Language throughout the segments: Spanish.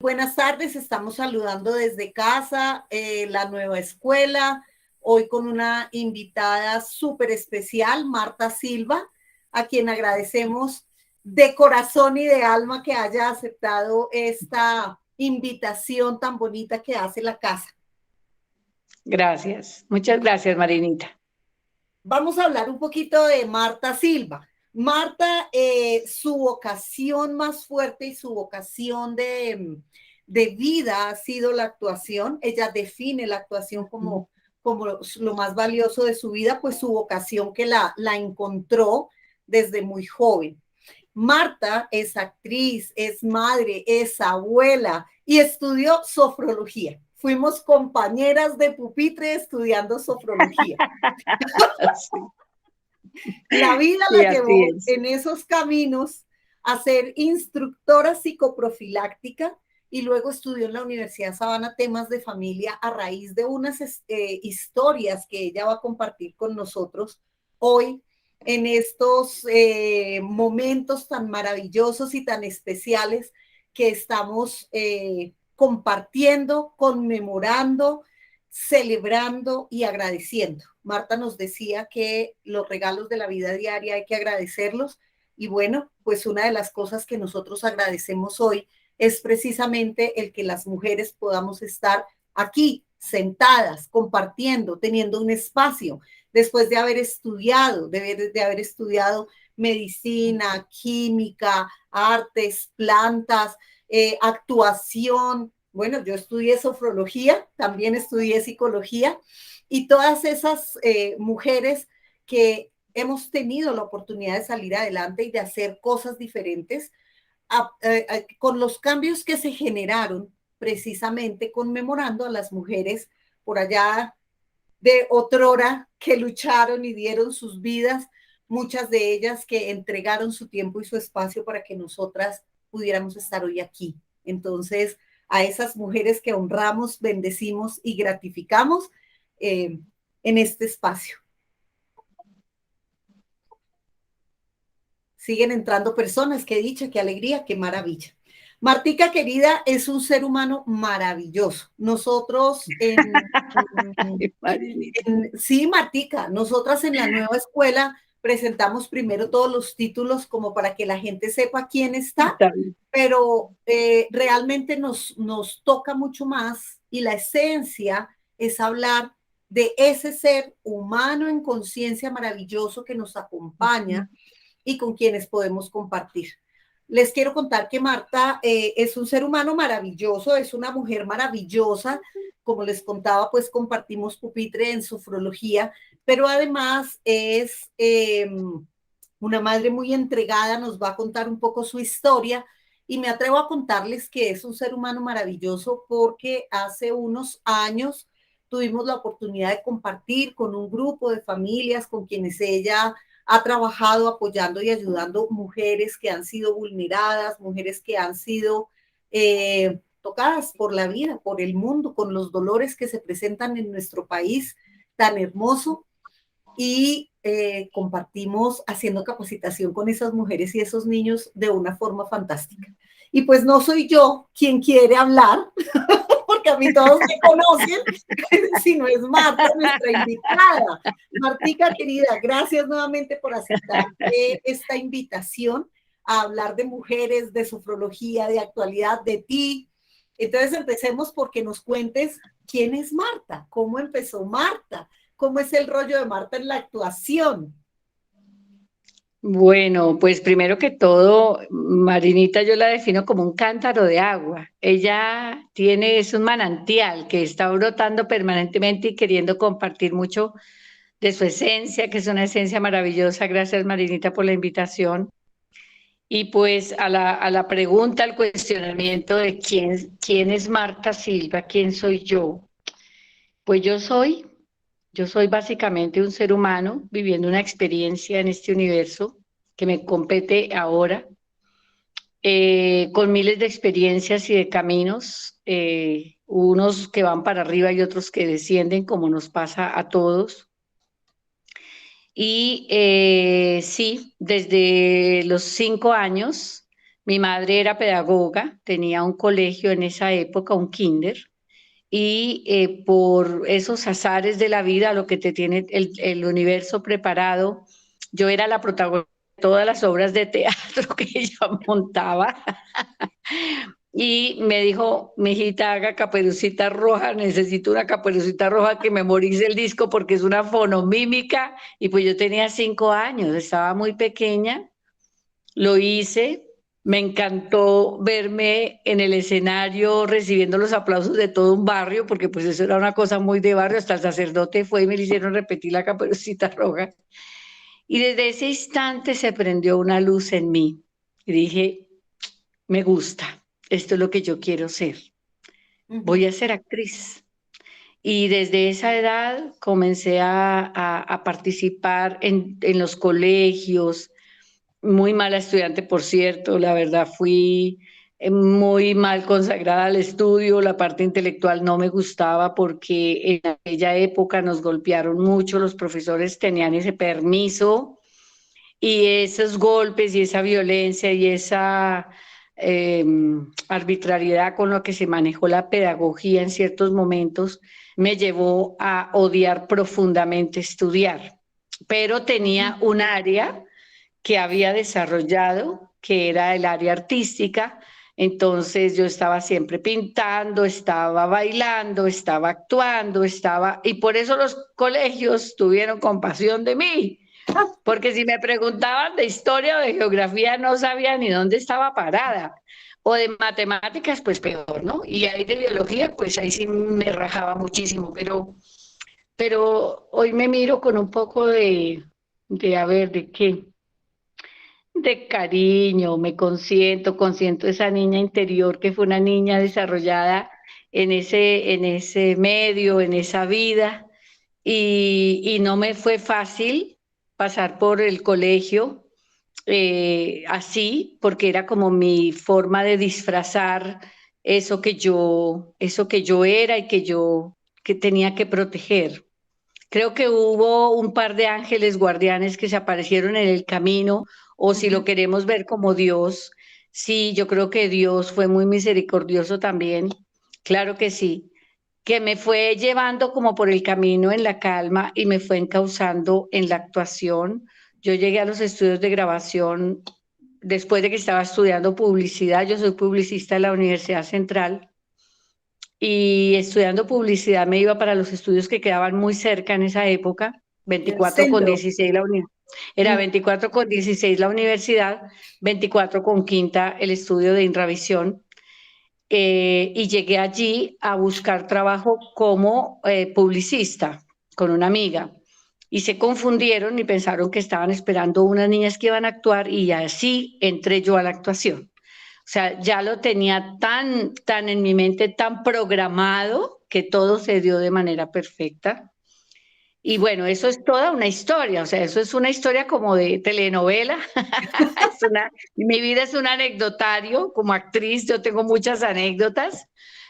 Buenas tardes, estamos saludando desde casa, la nueva escuela, hoy con una invitada súper especial, Marta Silva, a quien agradecemos de corazón y de alma que haya aceptado esta invitación tan bonita que hace la casa. Gracias, muchas gracias, Marinita. Vamos a hablar un poquito de Marta Silva. Marta, su vocación más fuerte y su vocación de vida ha sido la actuación. Ella define la actuación como lo más valioso de su vida, pues su vocación que la encontró desde muy joven. Marta es actriz, es madre, es abuela y estudió sofrología. Fuimos compañeras de pupitre estudiando sofrología. Sí, La vida sí, la así llevó es. en esos caminos a ser instructora psicoprofiláctica y luego estudió en la Universidad Sabana temas de familia a raíz de unas historias que ella va a compartir con nosotros hoy en estos momentos tan maravillosos y tan especiales que estamos compartiendo, conmemorando, celebrando y agradeciendo. Marta nos decía que los regalos de la vida diaria hay que agradecerlos y bueno, pues una de las cosas que nosotros agradecemos hoy es precisamente el que las mujeres podamos estar aquí sentadas, compartiendo, teniendo un espacio, después de haber estudiado, de haber estudiado medicina, química, artes, plantas, actuación. Bueno, yo estudié sofrología, también estudié psicología y todas esas mujeres que hemos tenido la oportunidad de salir adelante y de hacer cosas diferentes con los cambios que se generaron precisamente conmemorando a las mujeres por allá de otrora que lucharon y dieron sus vidas, muchas de ellas que entregaron su tiempo y su espacio para que nosotras pudiéramos estar hoy aquí. Entonces, a esas mujeres que honramos, bendecimos y gratificamos en este espacio. Siguen entrando personas, qué dicha, qué alegría, qué maravilla. Martica querida es un ser humano maravilloso. Nosotros Ay, Marinita. sí, Martica, nosotras en la nueva escuela presentamos primero todos los títulos como para que la gente sepa quién está, Está bien. pero realmente nos toca mucho más y la esencia es hablar de ese ser humano en conciencia maravilloso que nos acompaña y con quienes podemos compartir. Les quiero contar que Marta es un ser humano maravilloso, es una mujer maravillosa. Como les contaba, pues compartimos pupitre en sofrología, pero además es una madre muy entregada, nos va a contar un poco su historia y me atrevo a contarles que es un ser humano maravilloso porque hace unos años tuvimos la oportunidad de compartir con un grupo de familias con quienes ella ha trabajado apoyando y ayudando mujeres que han sido vulneradas, mujeres que han sido tocadas por la vida, por el mundo, con los dolores que se presentan en nuestro país tan hermoso y compartimos haciendo capacitación con esas mujeres y esos niños de una forma fantástica. Y pues no soy yo quien quiere hablar, porque a mí todos me conocen, si no es Marta, nuestra invitada. Martica, querida, gracias nuevamente por aceptar esta invitación a hablar de mujeres, de sufrología, de actualidad, de ti. Entonces empecemos porque nos cuentes quién es Marta, cómo empezó Marta, cómo es el rollo de Marta en la actuación. Bueno, pues primero que todo, Marinita yo la defino como un cántaro de agua. Ella es un manantial que está brotando permanentemente y queriendo compartir mucho de su esencia, que es una esencia maravillosa. Gracias, Marinita, por la invitación. Y pues a la pregunta, al cuestionamiento de quién es Marta Silva, quién soy yo. Pues yo soy básicamente un ser humano viviendo una experiencia en este universo que me compete ahora, con miles de experiencias y de caminos, unos que van para arriba y otros que descienden, como nos pasa a todos. Y sí, desde los 5 años Mi madre era pedagoga, tenía un colegio en esa época, un kinder, y por esos azares de la vida, lo que te tiene el universo preparado, yo era la protagonista de todas las obras de teatro que ella montaba. Y me dijo, mi hijita, haga Caperucita Roja, necesito una Caperucita Roja que memorice el disco porque es una fonomímica. Y pues yo tenía 5 años, estaba muy pequeña, lo hice, me encantó verme en el escenario recibiendo los aplausos de todo un barrio, porque pues eso era una cosa muy de barrio, hasta el sacerdote fue y me le hicieron repetir la Caperucita Roja. Y desde ese instante se prendió una luz en mí y dije, me gusta, esto es lo que yo quiero ser, voy Ujú. a ser actriz. Y desde esa edad comencé a participar en los colegios, muy mala estudiante, por cierto, la verdad fui muy mal consagrada al estudio, la parte intelectual no me gustaba porque en aquella época nos golpearon mucho, los profesores tenían ese permiso y esos golpes y esa violencia y esa eh, arbitrariedad con lo que se manejó la pedagogía en ciertos momentos me llevó a odiar profundamente estudiar. Pero tenía Ujú. un área que había desarrollado, que era el área artística. Entonces yo estaba siempre pintando, estaba bailando, estaba actuando, y por eso los colegios tuvieron compasión de mí, porque si me preguntaban de historia o de geografía no sabía ni dónde estaba parada, o de matemáticas, pues peor, ¿no? Y ahí de biología, pues ahí sí me rajaba muchísimo, pero hoy me miro con un poco de a ver, ¿de qué? De cariño, me consiento esa niña interior que fue una niña desarrollada en ese medio, en esa vida, y no me fue fácil pasar por el colegio así, porque era como mi forma de disfrazar eso que yo era y que tenía que proteger. Creo que hubo un par de ángeles guardianes que se aparecieron en el camino, o si lo Ujú. queremos ver como Dios, sí, yo creo que Dios fue muy misericordioso también, claro que sí, que me fue llevando como por el camino en la calma y me fue encauzando en la actuación. Yo llegué a los estudios de grabación después de que estaba estudiando publicidad, yo soy publicista de la Universidad Central y estudiando publicidad me iba para los estudios que quedaban muy cerca en esa época, Del 24 con centro. 16 era Mm. 24 con 16 la universidad, 24 con quinta el estudio de Inravisión, y llegué allí a buscar trabajo como publicista con una amiga. Y se confundieron y pensaron que estaban esperando unas niñas que iban a actuar y así entré yo a la actuación. O sea, ya lo tenía tan en mi mente, tan programado, que todo se dio de manera perfecta. Y bueno, eso es toda una historia, o sea, eso es una historia como de telenovela. Mi vida es un anecdotario, como actriz yo tengo muchas anécdotas,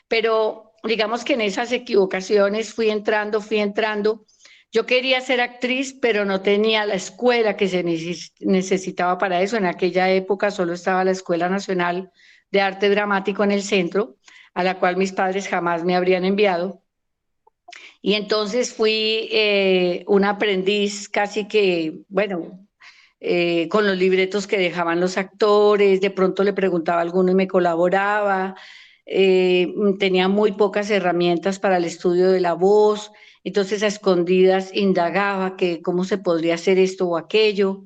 pero digamos que en esas equivocaciones fui entrando. Yo quería ser actriz, pero no tenía la escuela que se necesitaba para eso. En aquella época solo estaba la Escuela Nacional de Arte Dramático en el centro, a la cual mis padres jamás me habrían enviado. Y entonces fui un aprendiz casi que, bueno, con los libretos que dejaban los actores, de pronto le preguntaba a alguno y me colaboraba, tenía muy pocas herramientas para el estudio de la voz, entonces a escondidas indagaba que cómo se podría hacer esto o aquello,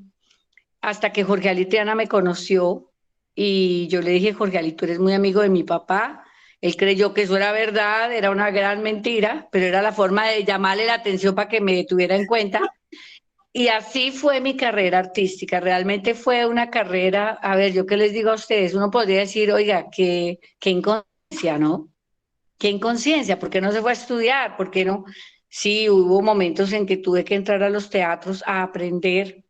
hasta que Jorge Ali Triana me conoció y yo le dije, Jorge Ali, tú eres muy amigo de mi papá. Él creyó que eso era verdad, era una gran mentira, pero era la forma de llamarle la atención para que me tuviera en cuenta. Y así fue mi carrera artística. Realmente fue una carrera, a ver, yo qué les digo a ustedes, uno podría decir, oiga, qué inconsciencia, ¿no? Qué inconsciencia, ¿por qué no se fue a estudiar? ¿Por qué no? Sí, hubo momentos en que tuve que entrar a los teatros a aprender,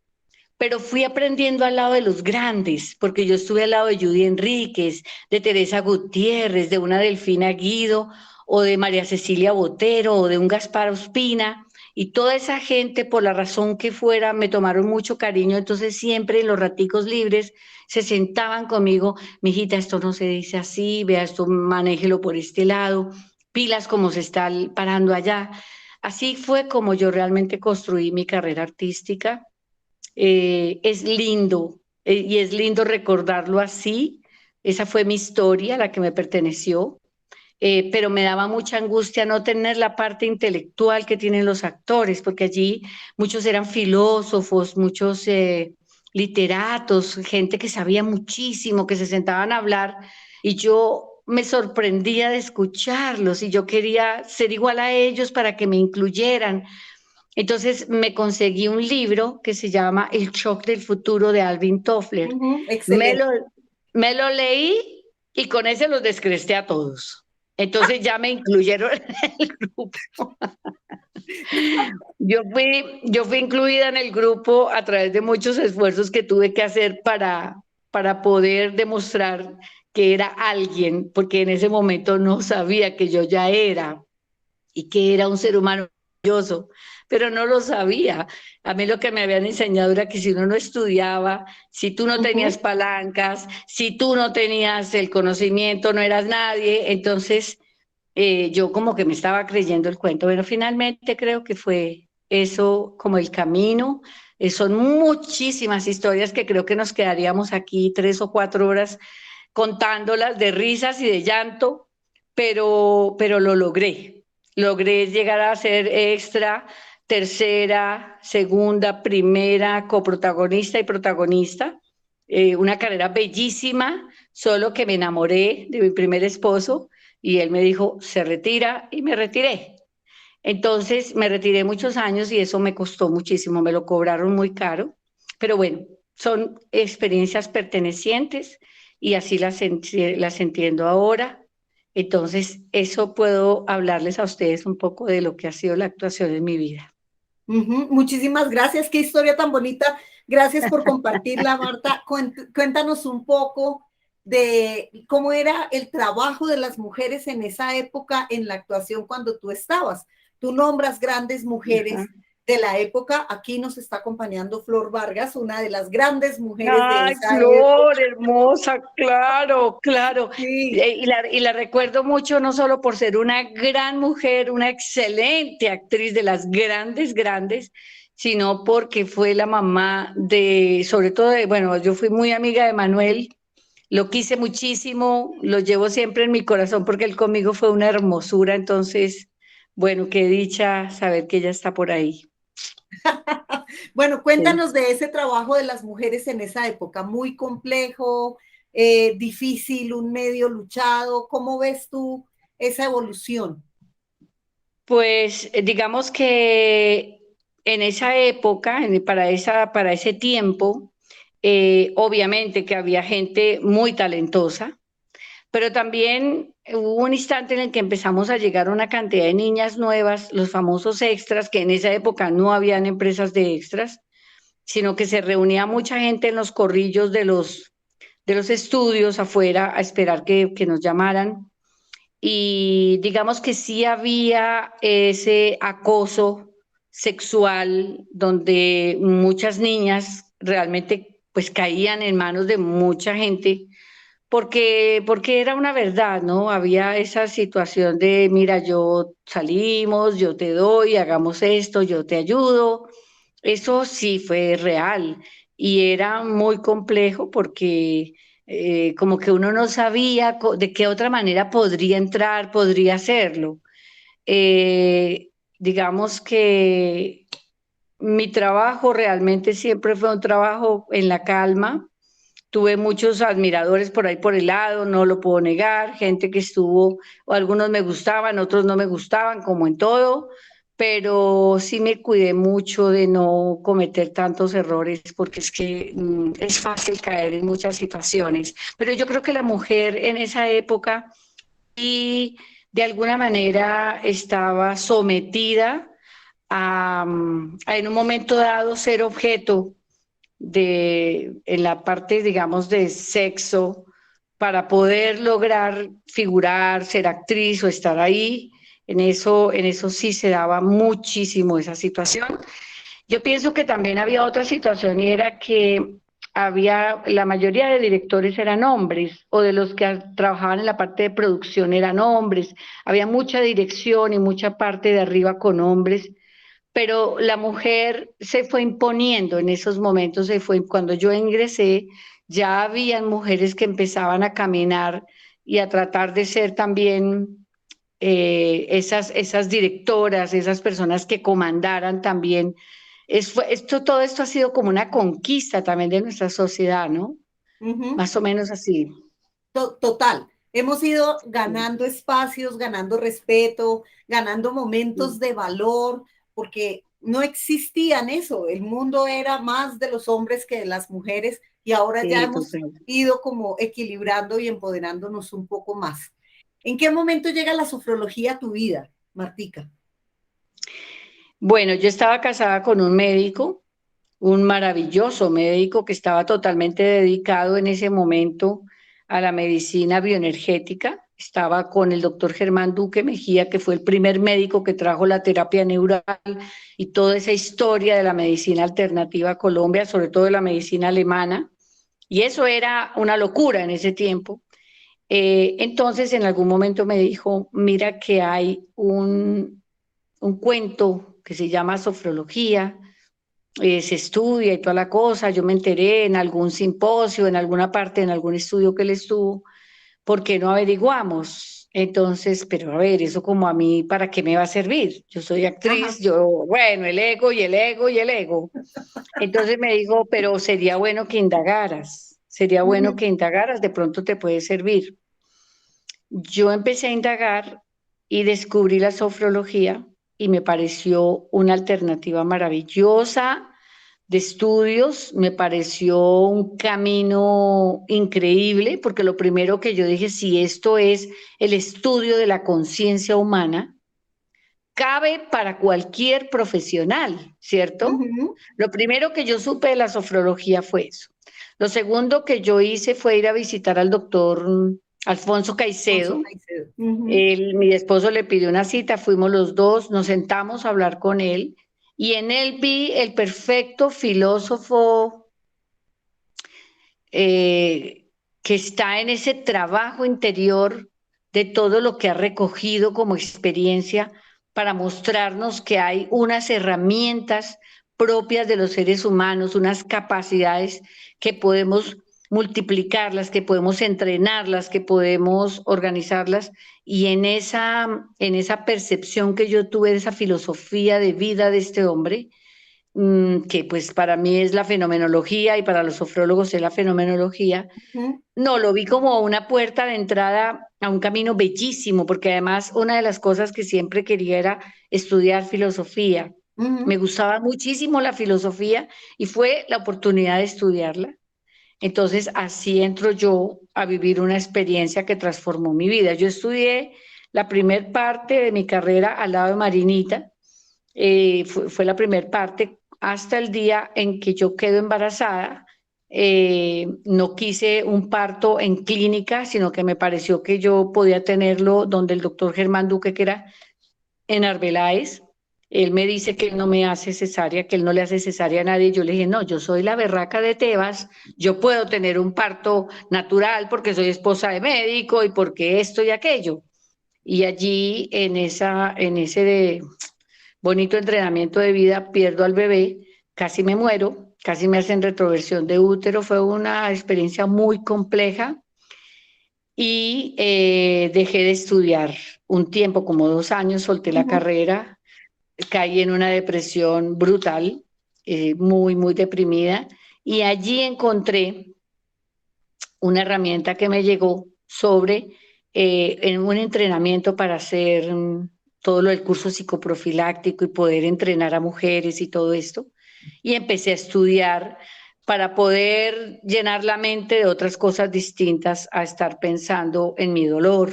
pero fui aprendiendo al lado de los grandes, porque yo estuve al lado de Judy Enríquez, de Teresa Gutiérrez, de una Delfina Guido, o de María Cecilia Botero, o de un Gaspar Ospina, y toda esa gente, por la razón que fuera, me tomaron mucho cariño, entonces siempre en los raticos libres se sentaban conmigo, mijita, esto no se dice así, vea esto, manéjelo por este lado, pilas como se está parando allá. Así fue como yo realmente construí mi carrera artística. Es lindo y es lindo recordarlo así. Esa fue mi historia, la que me perteneció, pero me daba mucha angustia no tener la parte intelectual que tienen los actores, porque allí muchos eran filósofos, muchos literatos, gente que sabía muchísimo, que se sentaban a hablar y yo me sorprendía de escucharlos y yo quería ser igual a ellos para que me incluyeran. Entonces me conseguí un libro que se llama El shock del futuro de Alvin Toffler. Me lo, Excelente. me lo leí y con ese los descresté a todos. Entonces ya me incluyeron en el grupo. Yo fui incluida en el grupo a través de muchos esfuerzos que tuve que hacer para poder demostrar que era alguien, porque en ese momento no sabía que yo ya era y que era un ser humano maravilloso, pero no lo sabía. A mí lo que me habían enseñado era que si uno no estudiaba, si tú no tenías Ujú. palancas, si tú no tenías el conocimiento, no eras nadie. Entonces, yo como que me estaba creyendo el cuento. Pero finalmente creo que fue eso como el camino. Son muchísimas historias que creo que nos quedaríamos aquí 3 o 4 horas contándolas de risas y de llanto, pero lo logré. Logré llegar a ser extra, tercera, segunda, primera, coprotagonista y protagonista. Una carrera bellísima, solo que me enamoré de mi primer esposo y él me dijo, se retira y me retiré. Entonces me retiré muchos años y eso me costó muchísimo, me lo cobraron muy caro, pero bueno, son experiencias pertenecientes y así las entiendo ahora. Entonces, eso puedo hablarles a ustedes un poco de lo que ha sido la actuación en mi vida. Ujú. Muchísimas gracias, qué historia tan bonita. Gracias por compartirla, Marta. Cuéntanos un poco de cómo era el trabajo de las mujeres en esa época en la actuación cuando tú estabas. Tú nombras grandes Ajá. mujeres de la época. Aquí nos está acompañando Flor Vargas, una de las grandes mujeres de Ay, esa Flor, época. hermosa, claro, claro. Sí. Y la recuerdo mucho no solo por ser una gran mujer, una excelente actriz de las grandes, grandes, sino porque fue la mamá de, sobre todo de, bueno, yo fui muy amiga de Manuel, lo quise muchísimo, lo llevo siempre en mi corazón porque él conmigo fue una hermosura, entonces, bueno, qué dicha saber que ella está por ahí. Bueno, Sí. cuéntanos de ese trabajo de las mujeres en esa época, muy complejo, difícil, un medio luchado. ¿Cómo ves tú esa evolución? Pues digamos que en esa época, para ese tiempo, obviamente que había gente muy talentosa, pero también hubo un instante en el que empezamos a llegar una cantidad de niñas nuevas, los famosos extras, que en esa época no habían empresas de extras, sino que se reunía mucha gente en los corrillos de los estudios afuera a esperar que nos llamaran y digamos que sí había ese acoso sexual donde muchas niñas realmente pues caían en manos de mucha gente porque era una verdad, ¿no? Había esa situación de, mira, yo salimos, yo te doy, hagamos esto, yo te ayudo. Eso sí fue real y era muy complejo porque como que uno no sabía de qué otra manera podría entrar, podría hacerlo. Eh, digamos que mi trabajo realmente siempre fue un trabajo en la calma. Tuve muchos admiradores por ahí por el lado, no lo puedo negar, gente que estuvo, o algunos me gustaban, otros no me gustaban, como en todo, pero sí me cuidé mucho de no cometer tantos errores, porque es que es fácil caer en muchas situaciones. Pero yo creo que la mujer en esa época y de alguna manera estaba sometida a en un momento dado ser objeto en la parte, digamos, de sexo para poder lograr figurar, ser actriz o estar ahí. En eso sí se daba muchísimo esa situación. Yo pienso que también había otra situación y era que la mayoría de directores eran hombres o de los que trabajaban en la parte de producción eran hombres. Había mucha dirección y mucha parte de arriba con hombres, pero la mujer se fue imponiendo en esos momentos, cuando yo ingresé, ya habían mujeres que empezaban a caminar y a tratar de ser también esas directoras, esas personas que comandaran también. Todo esto ha sido como una conquista también de nuestra sociedad, ¿no? Ujú. Más o menos así. Total, hemos ido ganando espacios, ganando respeto, ganando momentos de valor, porque no existían eso. El mundo era más de los hombres que de las mujeres y ahora ya Sí, hemos total. ido como equilibrando y empoderándonos un poco más. ¿En qué momento llega la sofrología a tu vida, Martica? Bueno, yo estaba casada con un médico, un maravilloso médico que estaba totalmente dedicado en ese momento a la medicina bioenergética. Estaba con el doctor Germán Duque Mejía, que fue el primer médico que trajo la terapia neural y toda esa historia de la medicina alternativa a Colombia, sobre todo de la medicina alemana. Y eso era una locura en ese tiempo. Entonces, en algún momento me dijo, mira que hay un cuento que se llama sofrología, se estudia y toda la cosa. Yo me enteré en algún simposio, en alguna parte, en algún estudio que él estuvo, ¿por qué no averiguamos? Entonces, pero a ver, eso como a mí, ¿para qué me va a servir? Yo soy actriz, Ajá. yo, bueno, el ego y el ego y el ego. Entonces me dijo, pero sería bueno Ujú. que indagaras, de pronto te puede servir. Yo empecé a indagar y descubrí la sofrología y me pareció una alternativa maravillosa de estudios, me pareció un camino increíble, porque lo primero que yo dije, si esto es el estudio de la conciencia humana, cabe para cualquier profesional, ¿cierto? Ujú. Lo primero que yo supe de la sofrología fue eso. Lo segundo que yo hice fue ir a visitar al doctor Alfonso Alfonso Caicedo. Caicedo. Ujú. Mi esposo le pidió una cita, fuimos los dos, nos sentamos a hablar con él y en él vi el perfecto filósofo eh, que está en ese trabajo interior de todo lo que ha recogido como experiencia para mostrarnos que hay unas herramientas propias de los seres humanos, unas capacidades que podemos multiplicarlas, que podemos entrenarlas, que podemos organizarlas. Y en esa percepción que yo tuve de esa filosofía de vida de este hombre, que pues para mí es la fenomenología y para los sofrólogos es la fenomenología, Ujú. no, lo vi como una puerta de entrada a un camino bellísimo, porque además una de las cosas que siempre quería era estudiar filosofía. Me Ujú. gustaba muchísimo la filosofía y fue la oportunidad de estudiarla. Entonces así entro yo a vivir una experiencia que transformó mi vida. Yo estudié la primer parte de mi carrera al lado de Marinita, fue la primera parte hasta el día en que yo quedo embarazada. No quise un parto en clínica, sino que me pareció que yo podía tenerlo donde el doctor Germán Duque, que era en Arbeláez. Él me dice que él no me hace cesárea, que él no le hace cesárea a nadie. Yo le dije, no, yo soy la berraca de Tebas, yo puedo tener un parto natural porque soy esposa de médico y porque esto y aquello. Y allí en ese bonito entrenamiento de vida, pierdo al bebé, casi me muero, casi me hacen retroversión de útero, fue una experiencia muy compleja y dejé de estudiar un tiempo, como 2 años, solté la Ujú. carrera, caí en una depresión brutal, muy, muy deprimida, y allí encontré una herramienta que me llegó sobre en un entrenamiento para hacer todo lo del curso psicoprofiláctico y poder entrenar a mujeres y todo esto. Y empecé a estudiar para poder llenar la mente de otras cosas distintas a estar pensando en mi dolor.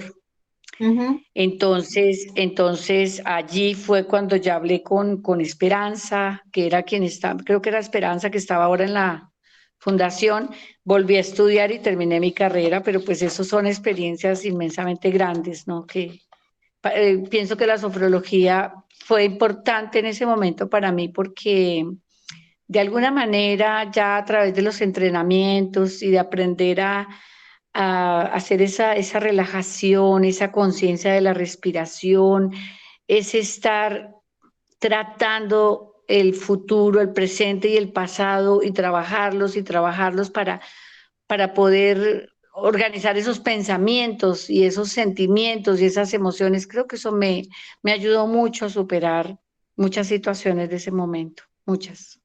Ujú. Entonces allí fue cuando ya hablé con Esperanza, que era quien estaba, creo que era Esperanza, que estaba ahora en la fundación. Volví a estudiar y terminé mi carrera, pero pues eso son experiencias inmensamente grandes, ¿no? Pienso que la sofrología fue importante en ese momento para mí porque de alguna manera ya a través de los entrenamientos y de aprender a hacer esa relajación, esa conciencia de la respiración, es estar tratando el futuro, el presente y el pasado y trabajarlos para poder organizar esos pensamientos y esos sentimientos y esas emociones. Creo que eso me ayudó mucho a superar muchas situaciones de ese momento, muchas.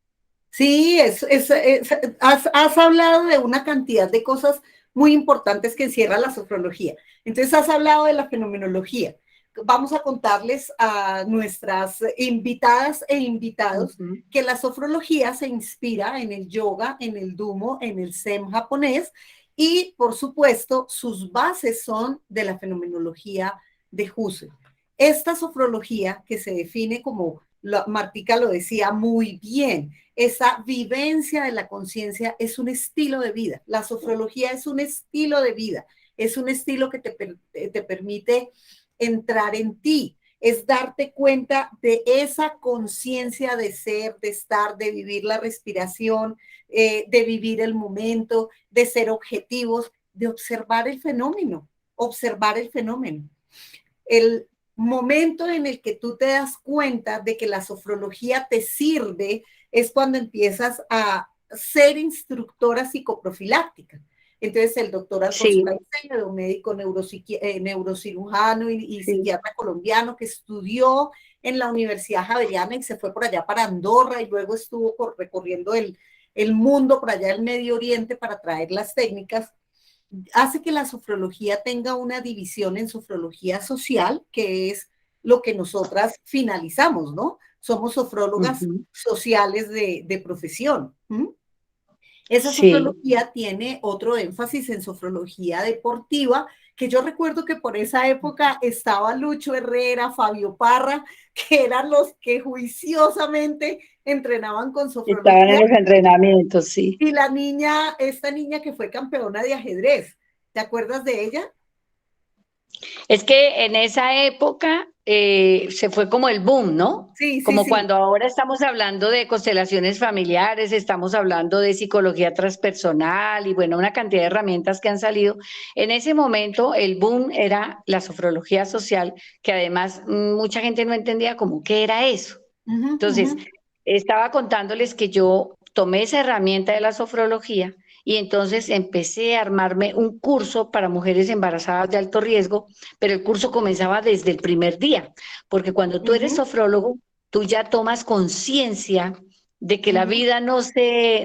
Sí, has hablado de una cantidad de cosas muy importantes que encierra la sofrología. Entonces, has hablado de la fenomenología. Vamos a contarles a nuestras invitadas e invitados Ujú. que la sofrología se inspira en el yoga, en el Dumo, en el Zen japonés y, por supuesto, sus bases son de la fenomenología de Husserl. Esta sofrología, que se define como, Martica lo decía muy bien, esa vivencia de la conciencia es un estilo de vida. La sofrología es un estilo de vida, es un estilo que te permite entrar en ti, es darte cuenta de esa conciencia de ser, de estar, de vivir la respiración, de vivir el momento, de ser objetivos, de observar el fenómeno, observar el fenómeno. El momento en el que tú te das cuenta de que la sofrología te sirve es cuando empiezas a ser instructora psicoprofiláctica. Entonces, el doctor Alfonso Sí, Caicedo, un médico neurocirujano y sí. psiquiatra colombiano que estudió en la Universidad Javeriana y se fue por allá para Andorra y luego estuvo recorriendo el mundo por allá del Medio Oriente para traer las técnicas, hace que la sofrología tenga una división en sofrología social, que es lo que nosotras finalizamos, ¿no? Somos sofrólogas Ujú. sociales de profesión. ¿Mm? Esa Sí. sofrología tiene otro énfasis en sofrología deportiva, que yo recuerdo que por esa época estaba Lucho Herrera, Fabio Parra, que eran los que juiciosamente entrenaban con Estaban en sofrología, los entrenamientos, sí. y la niña, esta niña que fue campeona de ajedrez, ¿te acuerdas de ella? Es que en esa época se fue como el boom, ¿no? Sí, sí, Como sí. cuando ahora estamos hablando de constelaciones familiares, estamos hablando de psicología transpersonal y bueno, una cantidad de herramientas que han salido. En ese momento el boom era la sofrología social, que además mucha gente no entendía cómo qué era eso. Ujú, ujú. Entonces, estaba contándoles que yo tomé esa herramienta de la sofrología y entonces empecé a armarme un curso para mujeres embarazadas de alto riesgo, pero el curso comenzaba desde el primer día, porque cuando tú eres Ujú, sofrólogo, tú ya tomas conciencia de que la ujú. vida no se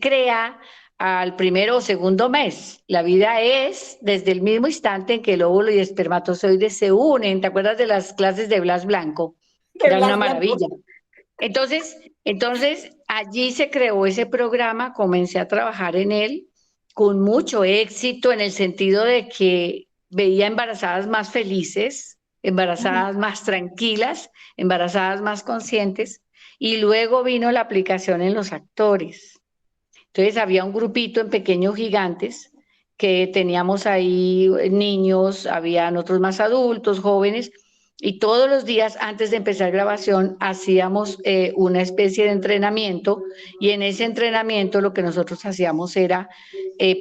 crea al primero o segundo mes. La vida es desde el mismo instante en que el óvulo y espermatozoide se unen. ¿Te acuerdas de las clases de Blas Blanco? Que De eran una Blas Blanco. maravilla. Entonces, allí se creó ese programa, comencé a trabajar en él con mucho éxito en el sentido de que veía embarazadas más felices, Ujú, embarazadas más tranquilas, embarazadas más conscientes, y luego vino la aplicación en los actores. Entonces había un grupito en Pequeños Gigantes que teníamos ahí niños, habían otros más adultos, jóvenes, y todos los días antes de empezar grabación hacíamos una especie de entrenamiento y en ese entrenamiento lo que nosotros hacíamos era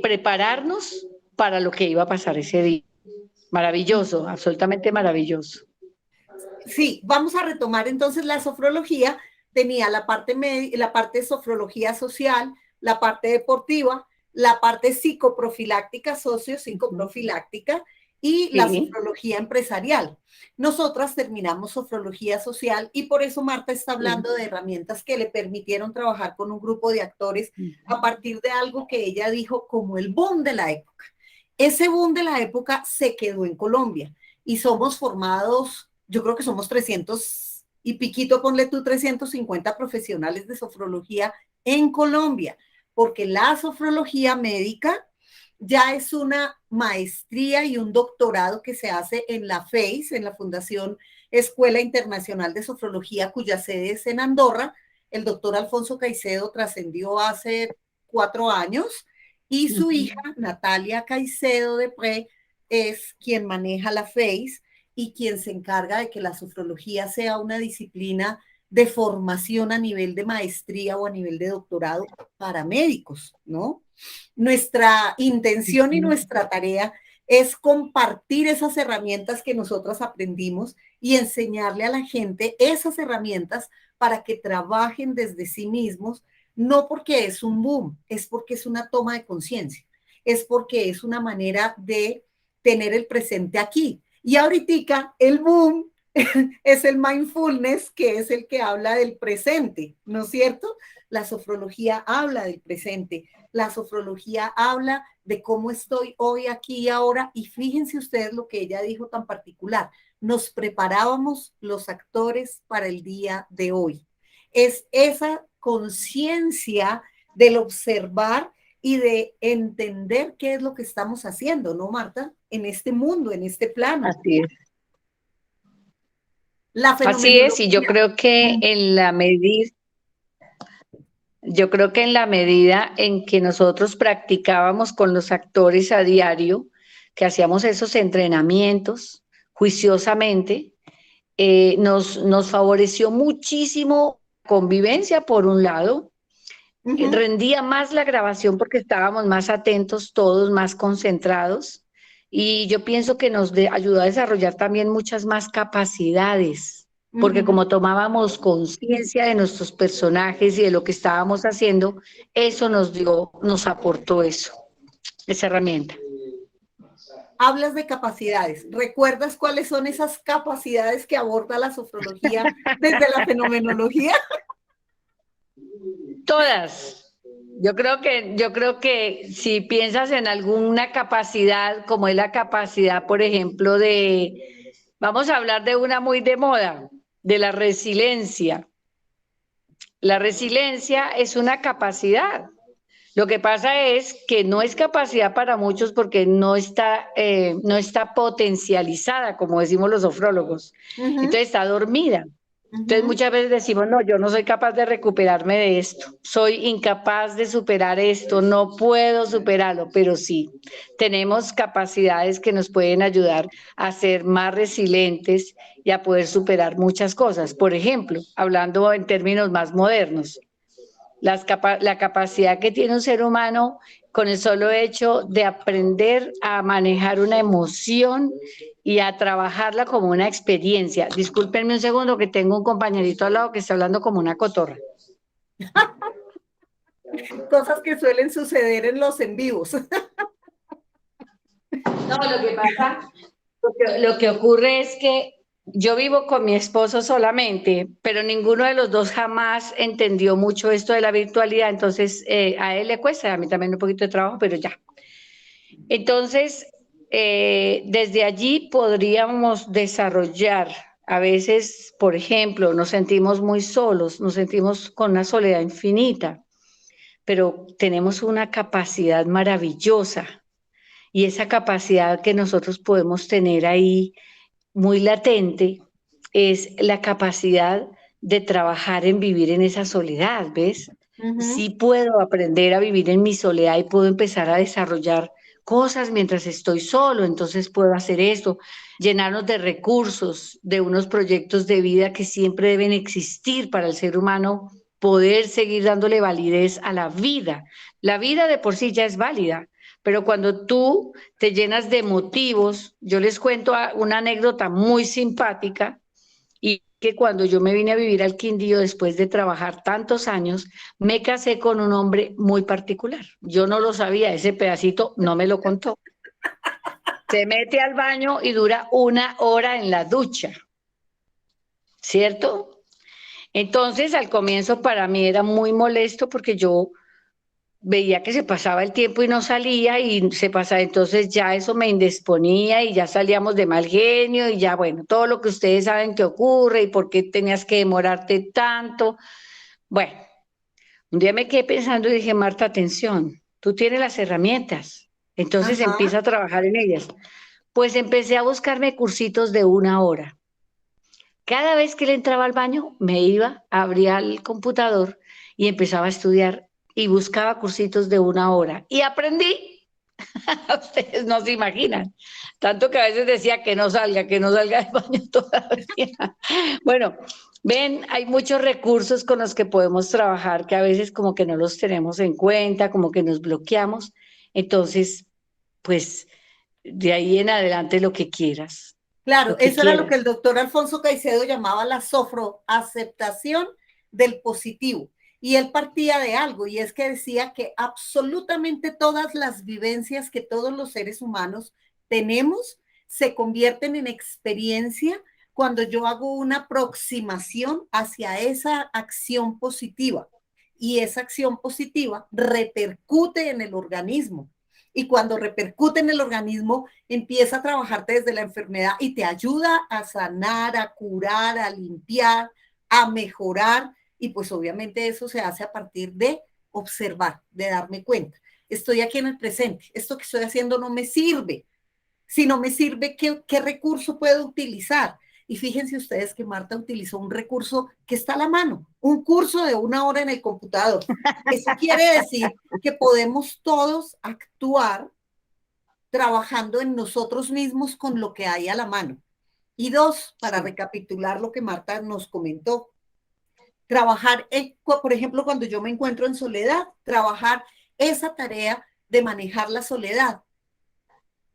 prepararnos para lo que iba a pasar ese día. ujú. Maravilloso, absolutamente maravilloso. Sí, vamos a retomar entonces la sofrología. Tenía la parte de sofrología social, la parte deportiva, la parte psicoprofiláctica, socio-psicoprofiláctica y la Sí. sofrología empresarial. Nosotras terminamos sofrología social y por eso Marta está Sí. hablando de herramientas que le permitieron trabajar con un grupo de actores a partir de algo que ella dijo como el boom de la época. Ese boom de la época se quedó en Colombia y somos formados, yo creo que somos 300 y piquito, ponle tú 350 profesionales de sofrología en Colombia, porque la sofrología médica ya es una maestría y un doctorado que se hace en la FEIS, en la Fundación Escuela Internacional de Sofrología, cuya sede es en Andorra. El doctor Alfonso Caicedo trascendió hace 4 años y su hija, Natalia Caicedo de Pre, es quien maneja la FEIS y quien se encarga de que la sofrología sea una disciplina de formación a nivel de maestría o a nivel de doctorado para médicos, ¿no? Nuestra intención y nuestra tarea es compartir esas herramientas que nosotras aprendimos y enseñarle a la gente esas herramientas para que trabajen desde sí mismos, no porque es un boom, es porque es una toma de conciencia, es porque es una manera de tener el presente aquí. Y ahorita el boom es el mindfulness, que es el que habla del presente, ¿no es cierto? La sofrología habla del presente, la sofrología habla de cómo estoy hoy, aquí y ahora, y fíjense ustedes lo que ella dijo tan particular, nos preparábamos los actores para el día de hoy. Es esa conciencia del observar y de entender qué es lo que estamos haciendo, ¿no, Marta? En este mundo, en este plano. Así es. La Así es, y fenomenología. yo creo que en la medida en que nosotros practicábamos con los actores a diario, que hacíamos esos entrenamientos juiciosamente, nos favoreció muchísimo convivencia, por un lado, rendía más la grabación porque estábamos más atentos todos, más concentrados, y yo pienso que ayudó a desarrollar también muchas más capacidades, porque como tomábamos conciencia de nuestros personajes y de lo que estábamos haciendo, eso nos aportó eso, esa herramienta. Hablas de capacidades. ¿Recuerdas cuáles son esas capacidades que aborda la sofrología desde la fenomenología? Todas. Yo creo que si piensas en alguna capacidad, como es la capacidad, por ejemplo, vamos a hablar de una muy de moda, de la resiliencia. La resiliencia es una capacidad. Lo que pasa es que no es capacidad para muchos porque no está potencializada, como decimos los sofrólogos. Entonces está dormida. Entonces muchas veces decimos, no, yo no soy capaz de recuperarme de esto, soy incapaz de superar esto, no puedo superarlo, pero sí, tenemos capacidades que nos pueden ayudar a ser más resilientes y a poder superar muchas cosas. Por ejemplo, hablando en términos más modernos, la capacidad que tiene un ser humano con el solo hecho de aprender a manejar una emoción y a trabajarla como una experiencia. Discúlpenme un segundo que tengo un compañerito al lado que está hablando como una cotorra. Cosas que suelen suceder en los en vivos. No, lo que ocurre es que yo vivo con mi esposo solamente, pero ninguno de los dos jamás entendió mucho esto de la virtualidad, entonces a él le cuesta, a mí también un poquito de trabajo, pero ya. Entonces, desde allí podríamos desarrollar, a veces, por ejemplo, nos sentimos muy solos, nos sentimos con una soledad infinita, pero tenemos una capacidad maravillosa y esa capacidad que nosotros podemos tener ahí muy latente es la capacidad de trabajar en vivir en esa soledad, ¿ves? Sí puedo aprender a vivir en mi soledad y puedo empezar a desarrollar cosas mientras estoy solo, entonces puedo hacer esto, llenarnos de recursos, de unos proyectos de vida que siempre deben existir para el ser humano, poder seguir dándole validez a la vida. La vida de por sí ya es válida, pero cuando tú te llenas de motivos, yo les cuento una anécdota muy simpática y que cuando yo me vine a vivir al Quindío después de trabajar tantos años, me casé con un hombre muy particular. Yo no lo sabía, ese pedacito no me lo contó. Se mete al baño y dura 1 hora en la ducha, ¿cierto? Entonces, al comienzo para mí era muy molesto porque yo veía que se pasaba el tiempo y no salía y se pasaba, entonces ya eso me indisponía y ya salíamos de mal genio y ya, bueno, todo lo que ustedes saben que ocurre y por qué tenías que demorarte tanto. Bueno, un día me quedé pensando y dije, Marta, atención, tú tienes las herramientas, entonces Ajá. empieza a trabajar en ellas. Pues empecé a buscarme cursitos de 1 hora. Cada vez que le entraba al baño, me iba, abría el computador y empezaba a estudiar y buscaba cursitos de 1 hora. Y aprendí. Ustedes no se imaginan. Tanto que a veces decía que no salga del baño todavía. Bueno, ven, hay muchos recursos con los que podemos trabajar que a veces como que no los tenemos en cuenta, como que nos bloqueamos. Entonces, pues de ahí en adelante lo que quieras, Claro, lo que eso era lo que quieras. el doctor Alfonso Caicedo llamaba la sofroaceptación del positivo. Y él partía de algo, y es que decía que absolutamente todas las vivencias que todos los seres humanos tenemos se convierten en experiencia cuando yo hago una aproximación hacia esa acción positiva. Y esa acción positiva repercute en el organismo. Y cuando repercute en el organismo, empieza a trabajarte desde la enfermedad y te ayuda a sanar, a curar, a limpiar, a mejorar. Y pues obviamente eso se hace a partir de observar, de darme cuenta. Estoy aquí en el presente. Esto que estoy haciendo no me sirve. Si no me sirve, ¿qué recurso puedo utilizar? Y fíjense ustedes que Marta utilizó un recurso que está a la mano, un curso de 1 hora en el computador. Eso quiere decir que podemos todos actuar trabajando en nosotros mismos con lo que hay a la mano. Y dos, para Sí. recapitular lo que Marta nos comentó, trabajar, por ejemplo, cuando yo me encuentro en soledad, trabajar esa tarea de manejar la soledad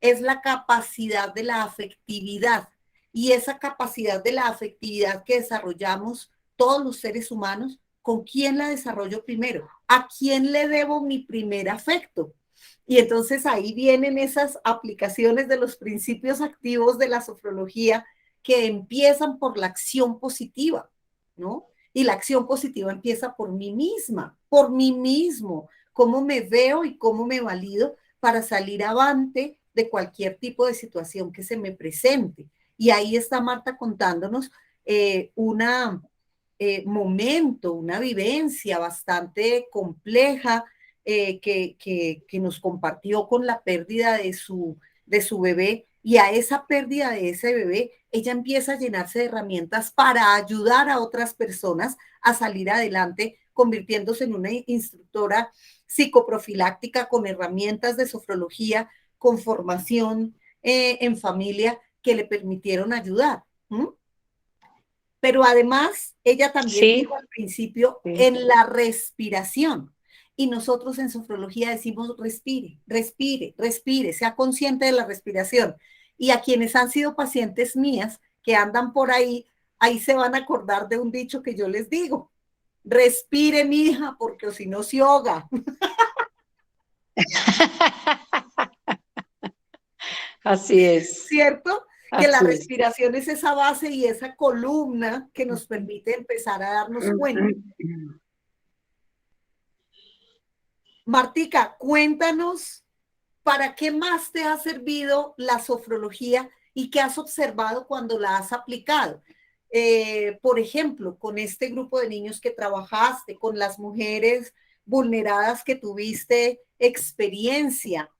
es la capacidad de la afectividad. Y esa capacidad de la afectividad que desarrollamos todos los seres humanos, ¿con quién la desarrollo primero? ¿A quién le debo mi primer afecto? Y entonces ahí vienen esas aplicaciones de los principios activos de la sofrología que empiezan por la acción positiva, ¿no? Y la acción positiva empieza por mí misma, por mí mismo, cómo me veo y cómo me valido para salir avante de cualquier tipo de situación que se me presente. Y ahí está Marta contándonos una momento, una vivencia bastante compleja que nos compartió con la pérdida de su bebé. Y a esa pérdida de ese bebé, ella empieza a llenarse de herramientas para ayudar a otras personas a salir adelante, convirtiéndose en una instructora psicoprofiláctica con herramientas de sofrología, con formación en familia que le permitieron ayudar. ¿Mm? Pero además, ella también Sí, dijo al principio sí. en la respiración. Y nosotros en sofrología decimos respire, respire, respire, sea consciente de la respiración. Y a quienes han sido pacientes mías que andan por ahí, ahí se van a acordar de un dicho que yo les digo. Respire, mija, porque si no se ahoga. Así es, ¿Cierto? Que la así es. respiración es esa base y esa columna que nos permite empezar a darnos cuenta. Martica, cuéntanos para qué más te ha servido la sofrología y qué has observado cuando la has aplicado. Por ejemplo, con este grupo de niños que trabajaste, con las mujeres vulneradas que tuviste experiencia.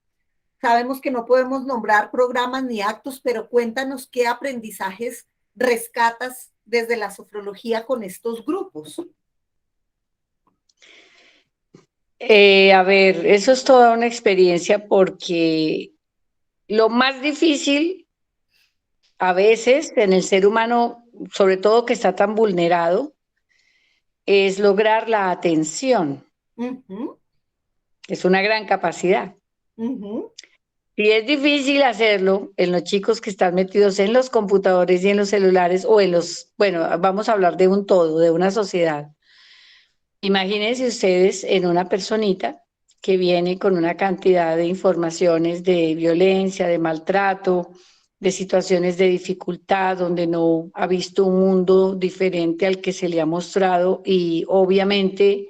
Sabemos que no podemos nombrar programas ni actos, pero cuéntanos qué aprendizajes rescatas desde la sofrología con estos grupos. A ver, eso es toda una experiencia porque lo más difícil a veces en el ser humano, sobre todo que está tan vulnerado, es lograr la atención. Uh-huh, Es una gran capacidad. uh-huh, Y es difícil hacerlo en los chicos que están metidos en los computadores y en los celulares o en los, bueno, vamos a hablar de un todo, de una sociedad. Imagínense ustedes en una personita que viene con una cantidad de informaciones de violencia, de maltrato, de situaciones de dificultad, donde no ha visto un mundo diferente al que se le ha mostrado y obviamente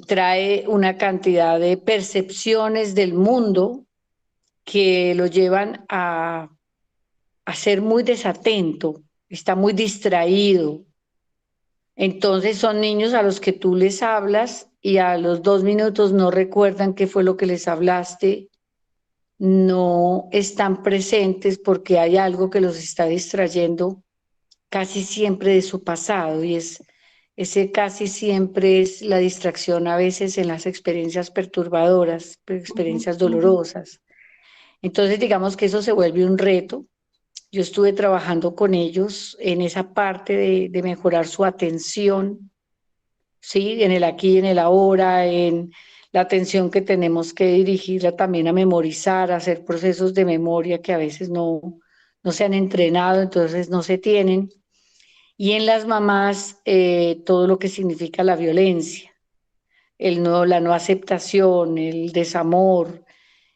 trae una cantidad de percepciones del mundo que lo llevan a ser muy desatento, está muy distraído. Entonces son niños a los que tú les hablas y a los 2 minutos no recuerdan qué fue lo que les hablaste, no están presentes porque hay algo que los está distrayendo casi siempre de su pasado y ese casi siempre es la distracción a veces en las experiencias perturbadoras, uh-huh, experiencias uh-huh, dolorosas. Entonces, digamos que eso se vuelve un reto. Yo estuve trabajando con ellos en esa parte de mejorar su atención, ¿sí? En el aquí y en el ahora, en la atención que tenemos que dirigirla también a memorizar, a hacer procesos de memoria que a veces no se han entrenado, entonces no se tienen. Y en las mamás, todo lo que significa la violencia, la no aceptación, el desamor,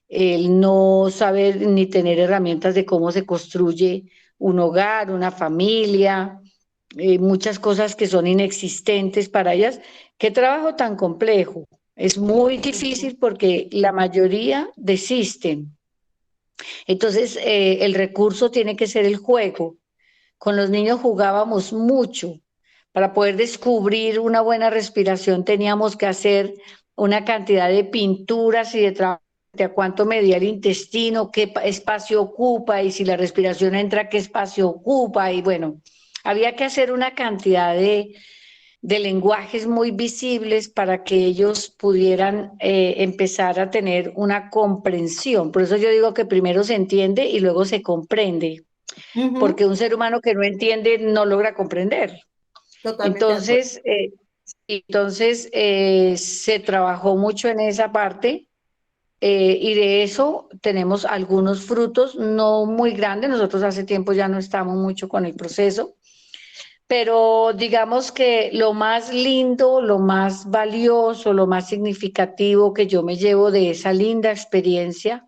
el no saber ni tener herramientas de cómo se construye un hogar, una familia, muchas cosas que son inexistentes para ellas. Qué trabajo tan complejo. Es muy difícil porque la mayoría desisten. Entonces, el recurso tiene que ser el juego. Con los niños jugábamos mucho. Para poder descubrir una buena respiración teníamos que hacer una cantidad de pinturas y de trabajo de a cuánto medía el intestino, qué espacio ocupa y si la respiración entra, qué espacio ocupa. Y bueno, había que hacer una cantidad de lenguajes muy visibles para que ellos pudieran empezar a tener una comprensión. Por eso yo digo que primero se entiende y luego se comprende, Ujú, porque un ser humano que no entiende no logra comprender. totalmente de acuerdo. Entonces, se trabajó mucho en esa parte y de eso tenemos algunos frutos, no muy grandes. Nosotros hace tiempo ya no estamos mucho con el proceso, pero digamos que lo más lindo, lo más valioso, lo más significativo que yo me llevo de esa linda experiencia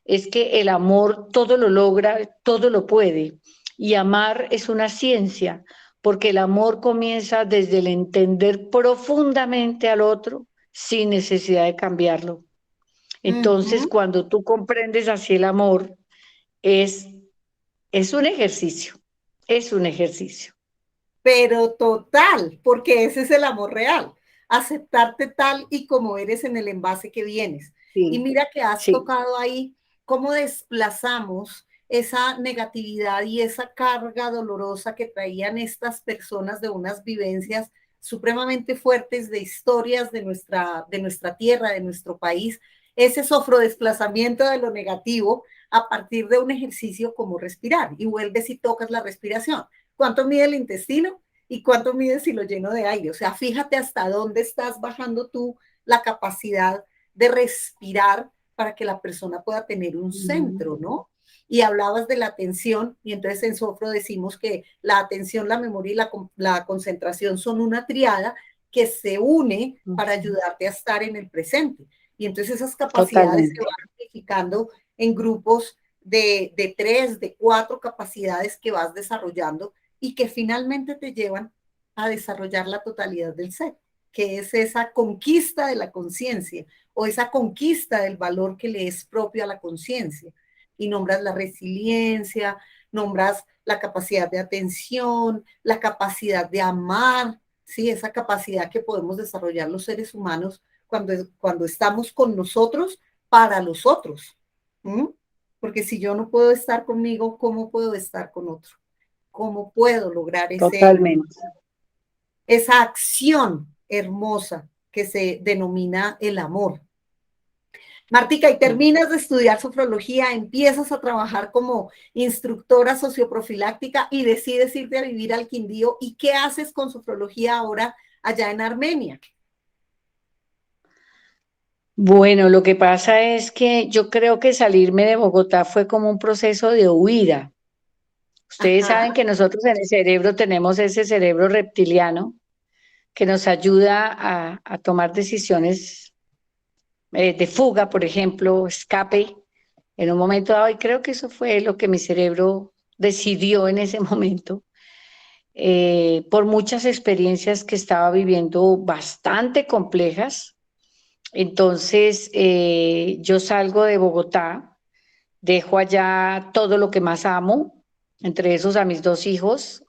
es que el amor todo lo logra, todo lo puede. Y amar es una ciencia, porque el amor comienza desde el entender profundamente al otro sin necesidad de cambiarlo. Entonces, Ujú. cuando tú comprendes así el amor, es, es un ejercicio, es un ejercicio. Pero total, porque ese es el amor real, aceptarte tal y como eres en el envase que vienes. Y Sí, mira que has sí. tocado ahí cómo desplazamos esa negatividad y esa carga dolorosa que traían estas personas de unas vivencias supremamente fuertes de historias de nuestra tierra, de nuestro país, ese sofrodesplazamiento de lo negativo a partir de un ejercicio como respirar y vuelves y tocas la respiración. ¿Cuánto mide el intestino? ¿Y cuánto mide si lo lleno de aire? O sea, fíjate hasta dónde estás bajando tú la capacidad de respirar para que la persona pueda tener un Ujú. centro, ¿no? Y hablabas de la atención, y entonces en Sofro decimos que la atención, la memoria y la concentración son una triada que se une para Ujú. ayudarte a estar en el presente. Y entonces esas capacidades se Totalmente. van amplificando en grupos de 3, de 4 capacidades que vas desarrollando y que finalmente te llevan a desarrollar la totalidad del ser, que es esa conquista de la conciencia o esa conquista del valor que le es propio a la conciencia. Y nombras la resiliencia, nombras la capacidad de atención, la capacidad de amar, ¿sí? Esa capacidad que podemos desarrollar los seres humanos cuando estamos con nosotros para los otros. ¿Mm? Porque si yo no puedo estar conmigo, ¿cómo puedo estar con otro? ¿Cómo puedo lograr Totalmente. esa acción hermosa que se denomina el amor? Martica, y Sí. terminas de estudiar sofrología, empiezas a trabajar como instructora socioprofiláctica y decides irte a vivir al Quindío. ¿Y qué haces con sofrología ahora allá en Armenia? Bueno, lo que pasa es que yo creo que salirme de Bogotá fue como un proceso de huida. Ustedes Ajá. saben que nosotros en el cerebro tenemos ese cerebro reptiliano que nos ayuda a tomar decisiones de fuga, por ejemplo, escape en un momento dado, y creo que eso fue lo que mi cerebro decidió en ese momento, por muchas experiencias que estaba viviendo bastante complejas. Entonces, yo salgo de Bogotá, dejo allá todo lo que más amo, entre esos a mis dos hijos,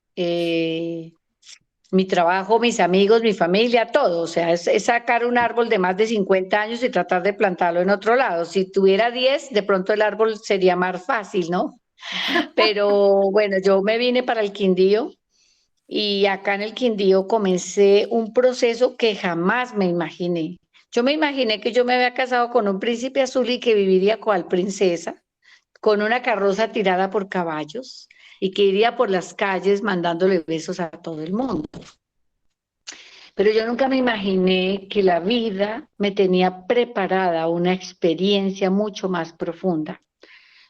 mi trabajo, mis amigos, mi familia, todo. O sea, es sacar un árbol de más de 50 años y tratar de plantarlo en otro lado. Si tuviera 10, de pronto el árbol sería más fácil, ¿no? Pero bueno, yo me vine para el Quindío y acá en el Quindío comencé un proceso que jamás me imaginé. Yo me imaginé que yo me había casado con un príncipe azul y que viviría cual princesa, con una carroza tirada por caballos y que iría por las calles mandándole besos a todo el mundo. Pero yo nunca me imaginé que la vida me tenía preparada a una experiencia mucho más profunda.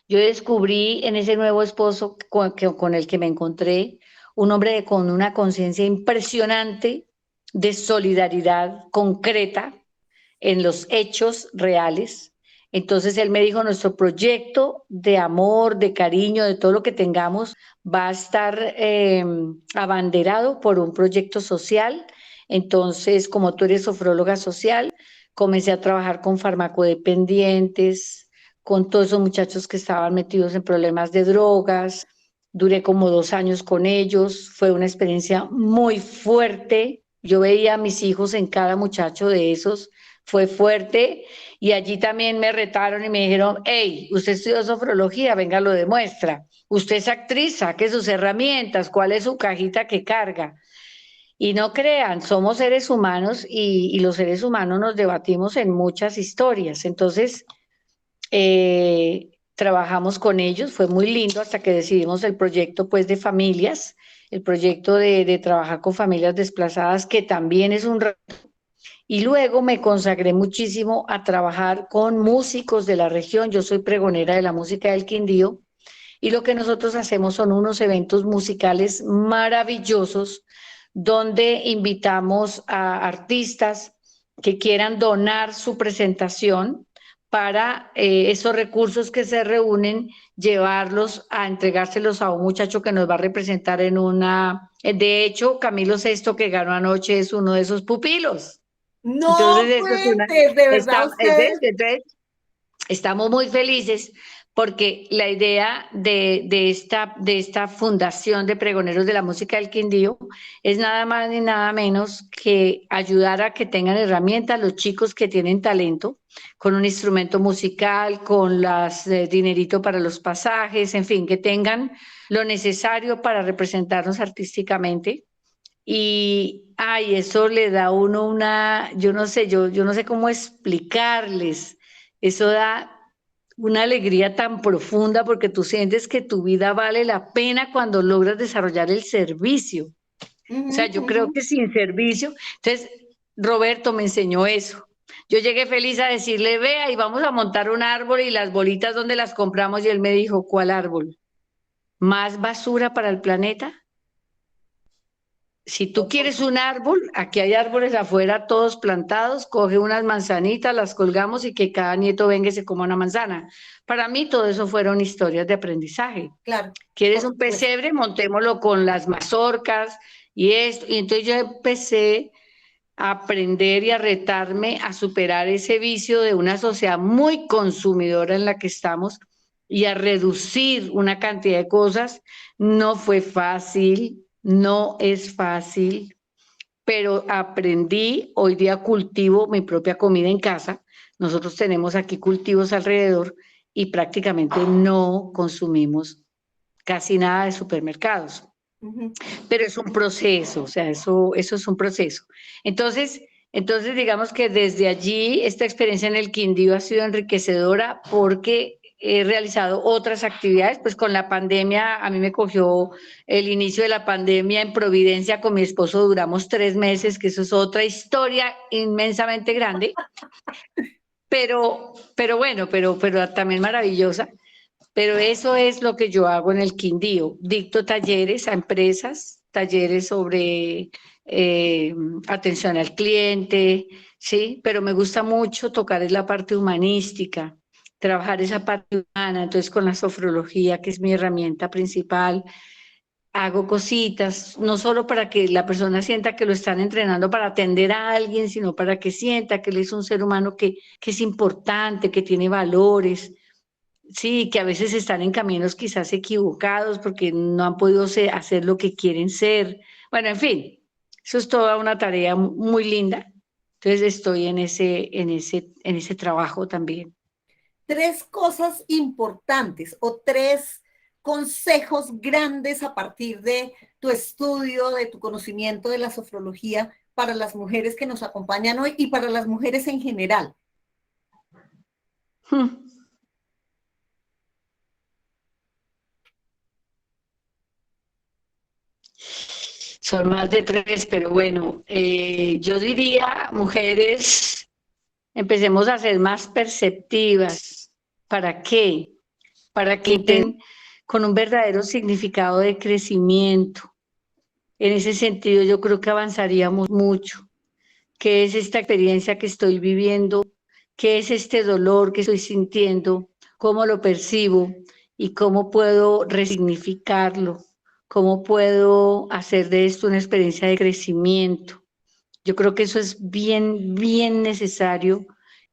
Yo descubrí en ese nuevo esposo con el que me encontré un hombre con una conciencia impresionante de solidaridad concreta en los hechos reales. Entonces él me dijo, nuestro proyecto de amor, de cariño, de todo lo que tengamos, va a estar abanderado por un proyecto social. Entonces, como tú eres sofróloga social, comencé a trabajar con farmacodependientes, con todos esos muchachos que estaban metidos en problemas de drogas. Duré como 2 años con ellos. Fue una experiencia muy fuerte. Yo veía a mis hijos en cada muchacho de esos. Fue fuerte. Y allí también me retaron y me dijeron, hey, usted estudió sofrología, venga, lo demuestra. Usted es actriz, saque sus herramientas, cuál es su cajita que carga. Y no crean, somos seres humanos y los seres humanos nos debatimos en muchas historias. Entonces, trabajamos con ellos, fue muy lindo hasta que decidimos el proyecto pues de familias, el proyecto de trabajar con familias desplazadas, que también es un reto. Y luego me consagré muchísimo a trabajar con músicos de la región. Yo soy pregonera de la música del Quindío y lo que nosotros hacemos son unos eventos musicales maravillosos donde invitamos a artistas que quieran donar su presentación para esos recursos que se reúnen, llevarlos a entregárselos a un muchacho que nos va a representar en una... De hecho, Camilo Sesto, que ganó anoche, es uno de esos pupilos. Entonces, No eso es una... cuentes, de verdad ustedes. Entonces, estamos muy felices porque la idea de esta fundación de pregoneros de la música del Quindío es nada más ni nada menos que ayudar a que tengan herramientas los chicos que tienen talento, con un instrumento musical, con las dinerito para los pasajes, en fin, que tengan lo necesario para representarnos artísticamente. Y ay, eso le da a uno una, yo no sé cómo explicarles. Eso da una alegría tan profunda porque tú sientes que tu vida vale la pena cuando logras desarrollar el servicio. O sea, Ujú, yo creo ujú. que sin servicio, entonces Roberto me enseñó eso. Yo llegué feliz a decirle, vea, y vamos a montar un árbol y las bolitas donde las compramos. Y él me dijo, ¿cuál árbol? ¿Más basura para el planeta? Si tú quieres un árbol, aquí hay árboles afuera, todos plantados, coge unas manzanitas, las colgamos y que cada nieto venga y se coma una manzana. Para mí todo eso fueron historias de aprendizaje. Claro, ¿Quieres por un supuesto. pesebre? Montémoslo con las mazorcas y esto. Y entonces yo empecé a aprender y a retarme a superar ese vicio de una sociedad muy consumidora en la que estamos y a reducir una cantidad de cosas. No fue fácil, no es fácil, pero aprendí, hoy día cultivo mi propia comida en casa. Nosotros tenemos aquí cultivos alrededor y prácticamente no consumimos casi nada de supermercados, Ujú. pero es un proceso, o sea, eso es un proceso. Entonces, digamos que desde allí esta experiencia en el Quindío ha sido enriquecedora porque he realizado otras actividades, pues con la pandemia, a mí me cogió el inicio de la pandemia en Providencia, con mi esposo duramos 3 meses, que eso es otra historia inmensamente grande, pero bueno, pero también maravillosa. Pero eso es lo que yo hago en el Quindío. Dicto talleres a empresas, talleres sobre eh, atención al cliente, ¿sí? Pero me gusta mucho tocar es la parte humanística, trabajar esa parte humana. Entonces, con la sofrología, que es mi herramienta principal, hago cositas, no solo para que la persona sienta que lo están entrenando para atender a alguien, sino para que sienta que él es un ser humano que es importante, que tiene valores. Sí, que a veces están en caminos quizás equivocados porque no han podido hacer lo que quieren ser. Bueno, en fin, eso es toda una tarea muy linda. Entonces estoy en ese trabajo también. Tres cosas importantes o tres consejos grandes a partir de tu estudio, de tu conocimiento de la sofrología para las mujeres que nos acompañan hoy y para las mujeres en general. Hmm. son más de tres, pero bueno, yo diría, mujeres, empecemos a ser más perceptivas. ¿Para qué? Para que estén con un verdadero significado de crecimiento. En ese sentido, yo creo que avanzaríamos mucho. ¿Qué es esta experiencia que estoy viviendo? ¿Qué es este dolor que estoy sintiendo? ¿Cómo lo percibo? ¿Y cómo puedo resignificarlo? ¿Cómo puedo hacer de esto una experiencia de crecimiento? Yo creo que eso es bien, bien necesario,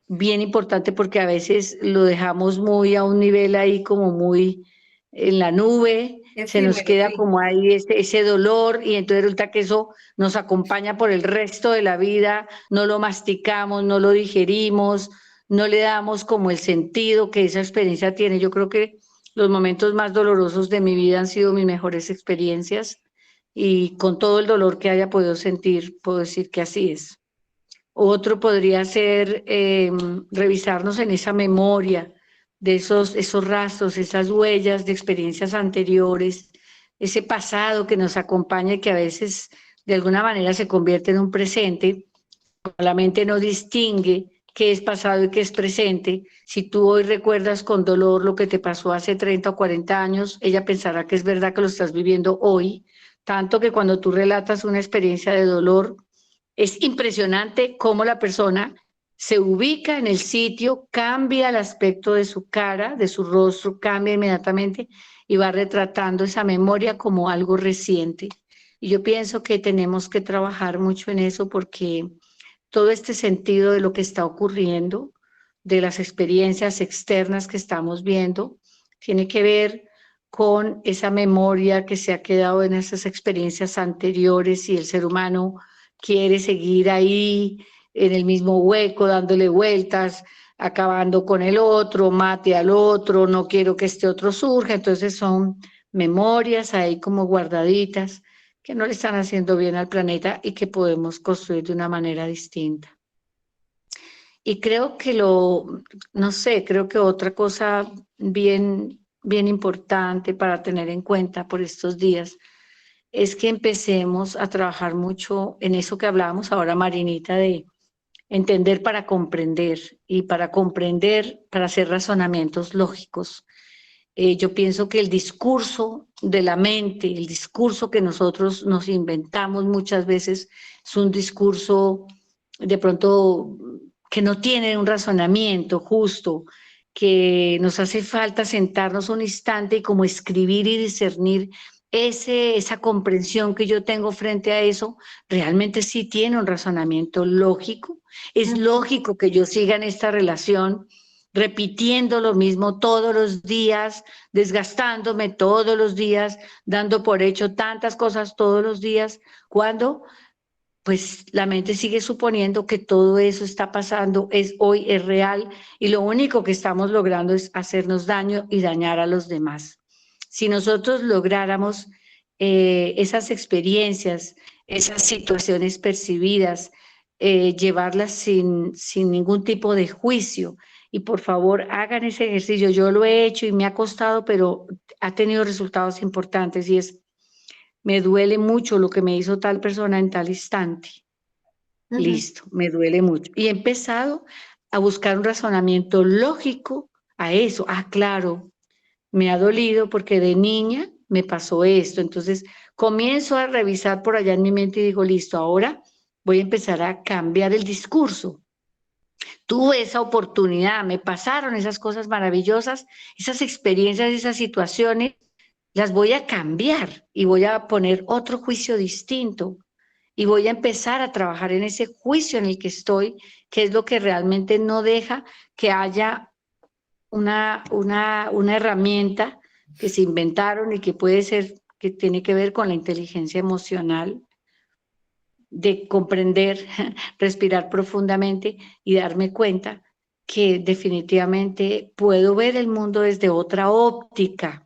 bien importante, porque a veces lo dejamos muy a un nivel ahí como muy en la nube, se nos Efímero, queda sí. como ahí ese dolor y entonces resulta que eso nos acompaña por el resto de la vida, no lo masticamos, no lo digerimos, no le damos como el sentido que esa experiencia tiene. Yo creo que los momentos más dolorosos de mi vida han sido mis mejores experiencias y con todo el dolor que haya podido sentir, puedo decir que así es. Otro podría ser revisarnos en esa memoria de esos rastros, esas huellas de experiencias anteriores, ese pasado que nos acompaña y que a veces de alguna manera se convierte en un presente. La mente no distingue qué es pasado y qué es presente. Si tú hoy recuerdas con dolor lo que te pasó hace 30 o 40 años, ella pensará que es verdad que lo estás viviendo hoy, tanto que cuando tú relatas una experiencia de dolor, es impresionante cómo la persona se ubica en el sitio, cambia el aspecto de su cara, de su rostro, cambia inmediatamente y va retratando esa memoria como algo reciente. Y yo pienso que tenemos que trabajar mucho en eso porque todo este sentido de lo que está ocurriendo, de las experiencias externas que estamos viendo, tiene que ver con esa memoria que se ha quedado en esas experiencias anteriores y el ser humano quiere seguir ahí en el mismo hueco, dándole vueltas, acabando con el otro, mate al otro, no quiero que este otro surja. Entonces son memorias ahí como guardaditas que no le están haciendo bien al planeta y que podemos construir de una manera distinta. Y creo que no sé, creo que otra cosa bien, bien importante para tener en cuenta por estos días es que empecemos a trabajar mucho en eso que hablábamos ahora, Marinita, de entender para comprender y para comprender, para hacer razonamientos lógicos. Yo pienso que el discurso de la mente, el discurso que nosotros nos inventamos muchas veces, es un discurso de pronto que no tiene un razonamiento justo, que nos hace falta sentarnos un instante y como escribir y discernir esa comprensión que yo tengo frente a eso, realmente sí tiene un razonamiento lógico. Es lógico que yo siga en esta relación repitiendo lo mismo todos los días, desgastándome todos los días, dando por hecho tantas cosas todos los días, cuando pues la mente sigue suponiendo que todo eso está pasando, es hoy, es real, y lo único que estamos logrando es hacernos daño y dañar a los demás. Si nosotros lográramos esas experiencias, esas situaciones percibidas, llevarlas sin ningún tipo de juicio, y por favor hagan ese ejercicio, yo lo he hecho y me ha costado, pero ha tenido resultados importantes, y es me duele mucho lo que me hizo tal persona en tal instante. Listo, me duele mucho. Y he empezado a buscar un razonamiento lógico a eso. Ah, claro, me ha dolido porque de niña me pasó esto. Entonces comienzo a revisar por allá en mi mente y digo, listo, ahora voy a empezar a cambiar el discurso. Tuve esa oportunidad, me pasaron esas cosas maravillosas, esas experiencias, esas situaciones, las voy a cambiar y voy a poner otro juicio distinto y voy a empezar a trabajar en ese juicio en el que estoy, que es lo que realmente no deja que haya una herramienta que se inventaron y que puede ser, que tiene que ver con la inteligencia emocional, de comprender, respirar profundamente y darme cuenta que definitivamente puedo ver el mundo desde otra óptica,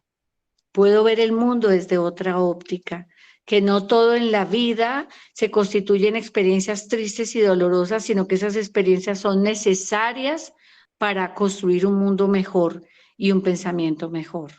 puedo ver el mundo desde otra óptica, que no todo en la vida se constituye en experiencias tristes y dolorosas, sino que esas experiencias son necesarias para construir un mundo mejor y un pensamiento mejor.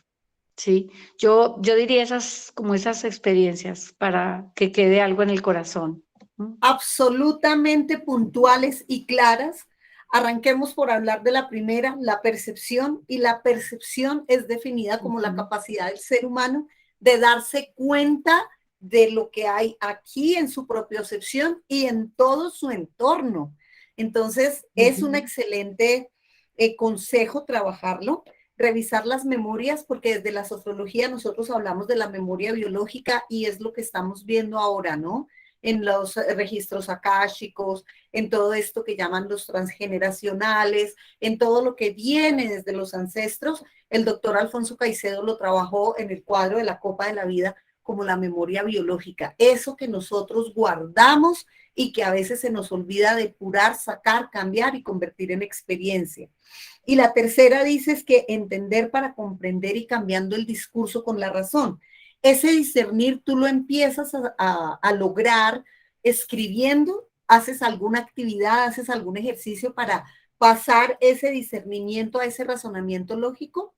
Sí, yo diría esas, como esas experiencias para que quede algo en el corazón. ¿Mm? Absolutamente puntuales y claras. Arranquemos por hablar de la primera, la percepción, y la percepción es definida como la Ujú. capacidad del ser humano de darse cuenta de lo que hay aquí en su propiocepción y en todo su entorno. Entonces, es un Ujú. excelente consejo trabajarlo, revisar las memorias, porque desde la sofrología nosotros hablamos de la memoria biológica y es lo que estamos viendo ahora, ¿no? En los registros akáshicos, en todo esto que llaman los transgeneracionales, en todo lo que viene desde los ancestros. El doctor Alfonso Caicedo lo trabajó en el cuadro de la Copa de la Vida como la memoria biológica, eso que nosotros guardamos y que a veces se nos olvida depurar, sacar, cambiar y convertir en experiencia. Y la tercera dice es que entender para comprender y cambiando el discurso con la razón. Ese discernir tú lo empiezas a lograr escribiendo, haces alguna actividad, haces algún ejercicio para pasar ese discernimiento a ese razonamiento lógico.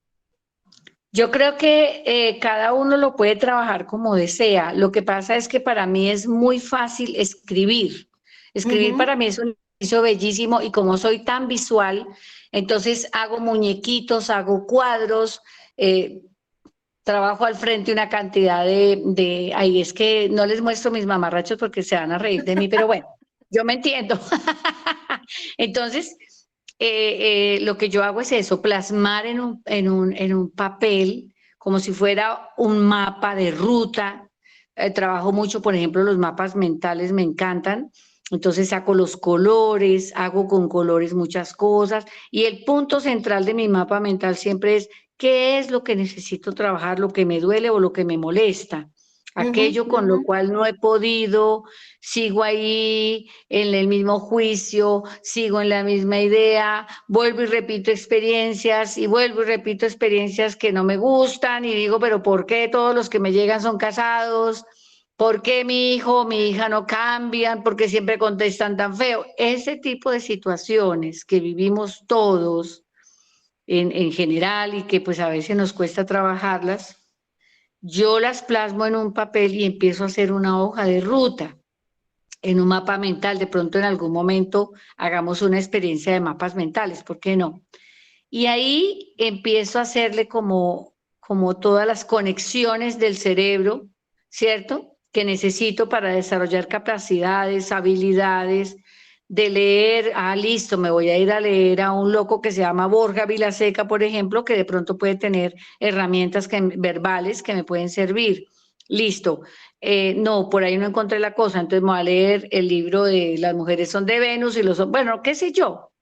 Yo creo que cada uno lo puede trabajar como desea. Lo que pasa es que para mí es muy fácil escribir. Uh Escribir -huh, para mí es un ejercicio bellísimo y como soy tan visual, entonces hago muñequitos, hago cuadros, eh, trabajo al frente una cantidad ahí es que no les muestro mis mamarrachos porque se van a reír de mí, pero bueno, yo me entiendo. Entonces, lo que yo hago es eso, plasmar en un papel como si fuera un mapa de ruta. Trabajo mucho, por ejemplo, los mapas mentales me encantan. Entonces saco los colores, hago con colores muchas cosas y el punto central de mi mapa mental siempre es qué es lo que necesito trabajar, lo que me duele o lo que me molesta. uh -huh, Aquello uh con lo -huh. cual no he podido, sigo ahí en el mismo juicio, sigo en la misma idea, vuelvo y repito experiencias y vuelvo y repito experiencias que no me gustan y digo, pero ¿por qué todos los que me llegan son casados? ¿Por qué mi hijo o mi hija no cambian? ¿Por qué siempre contestan tan feo? Ese tipo de situaciones que vivimos todos en general y que pues a veces nos cuesta trabajarlas, yo las plasmo en un papel y empiezo a hacer una hoja de ruta en un mapa mental. De pronto en algún momento hagamos una experiencia de mapas mentales, ¿por qué no? Y ahí empiezo a hacerle como todas las conexiones del cerebro, ¿cierto? Que necesito para desarrollar capacidades, habilidades, de leer, listo, me voy a ir a leer a un loco que se llama Borja Vilaseca, por ejemplo, que de pronto puede tener herramientas verbales que me pueden servir. Listo. No, por ahí no encontré la cosa, entonces me voy a leer el libro de Las mujeres son de Venus y los hombres, bueno, qué sé yo.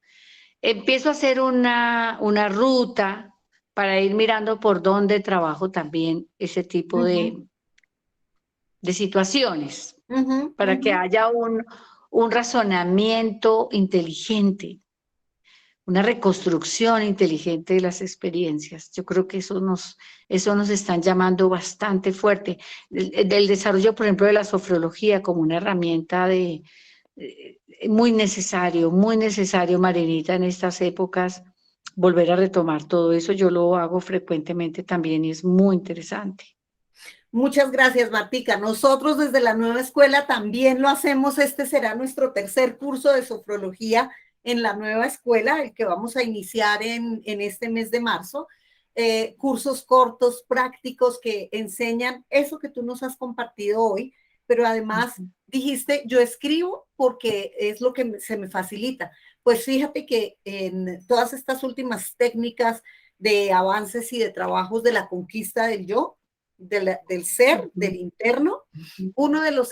Empiezo a hacer una ruta para ir mirando por dónde trabajo también ese tipo Uh -huh, de situaciones, uh -huh, uh para que -huh. haya un razonamiento inteligente, una reconstrucción inteligente de las experiencias. Yo creo que eso nos están llamando bastante fuerte. Del desarrollo, por ejemplo, de la sofrología como una herramienta muy necesario, Marinita, en estas épocas, volver a retomar todo eso. Yo lo hago frecuentemente también y es muy interesante. Muchas gracias, Martica. Nosotros desde la nueva escuela también lo hacemos. Este será nuestro tercer curso de sofrología en la nueva escuela, el que vamos a iniciar en este mes de marzo. Cursos cortos, prácticos que enseñan eso que tú nos has compartido hoy, pero además dijiste, yo escribo porque es lo que se me facilita. Pues fíjate que en todas estas últimas técnicas de avances y de trabajos de la conquista del yo, del ser, del interno, uno de las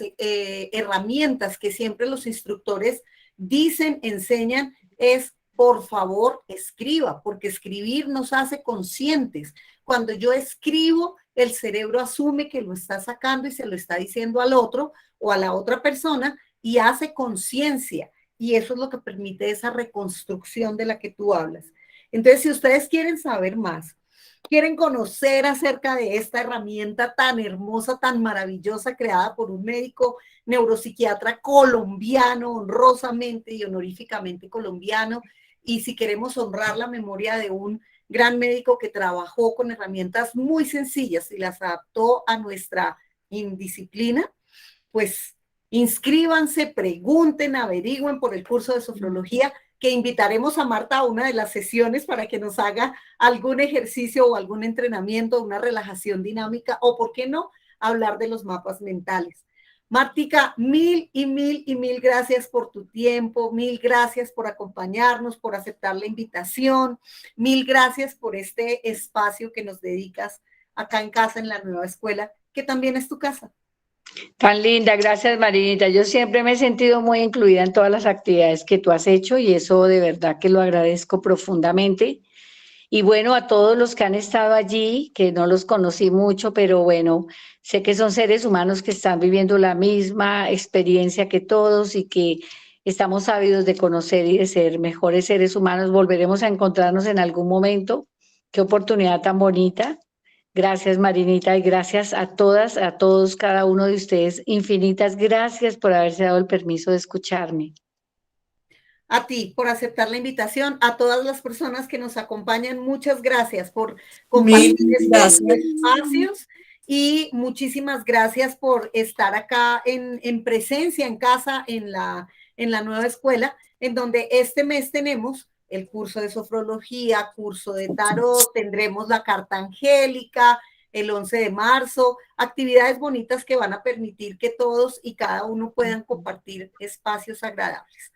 herramientas que siempre los instructores dicen, enseñan, es por favor escriba, porque escribir nos hace conscientes. Cuando yo escribo, el cerebro asume que lo está sacando y se lo está diciendo al otro o a la otra persona y hace conciencia. Y eso es lo que permite esa reconstrucción de la que tú hablas. Entonces, si ustedes quieren saber más, quieren conocer acerca de esta herramienta tan hermosa, tan maravillosa, creada por un médico neuropsiquiatra colombiano, honrosamente y honoríficamente colombiano, y si queremos honrar la memoria de un gran médico que trabajó con herramientas muy sencillas y las adaptó a nuestra indisciplina, pues inscríbanse, pregunten, averigüen por el curso de sofrología, que invitaremos a Marta a una de las sesiones para que nos haga algún ejercicio o algún entrenamiento, una relajación dinámica, o por qué no, hablar de los mapas mentales. Martica, mil y mil y mil gracias por tu tiempo, mil gracias por acompañarnos, por aceptar la invitación, mil gracias por este espacio que nos dedicas acá en casa, en la nueva escuela, que también es tu casa. Tan linda, gracias Marinita. Yo siempre me he sentido muy incluida en todas las actividades que tú has hecho y eso de verdad que lo agradezco profundamente. Y bueno, a todos los que han estado allí, que no los conocí mucho, pero bueno, sé que son seres humanos que están viviendo la misma experiencia que todos y que estamos ávidos de conocer y de ser mejores seres humanos. Volveremos a encontrarnos en algún momento. Qué oportunidad tan bonita. Gracias, Marinita, y gracias a todas, a todos, cada uno de ustedes. Infinitas gracias por haberse dado el permiso de escucharme. A ti por aceptar la invitación, a todas las personas que nos acompañan, muchas gracias por Mil compartir estos gracias. espacios y muchísimas gracias por estar acá en presencia, en casa, en la nueva escuela, en donde este mes tenemos el curso de sofrología, curso de tarot, tendremos la carta angélica el 11 de marzo, actividades bonitas que van a permitir que todos y cada uno puedan compartir espacios agradables.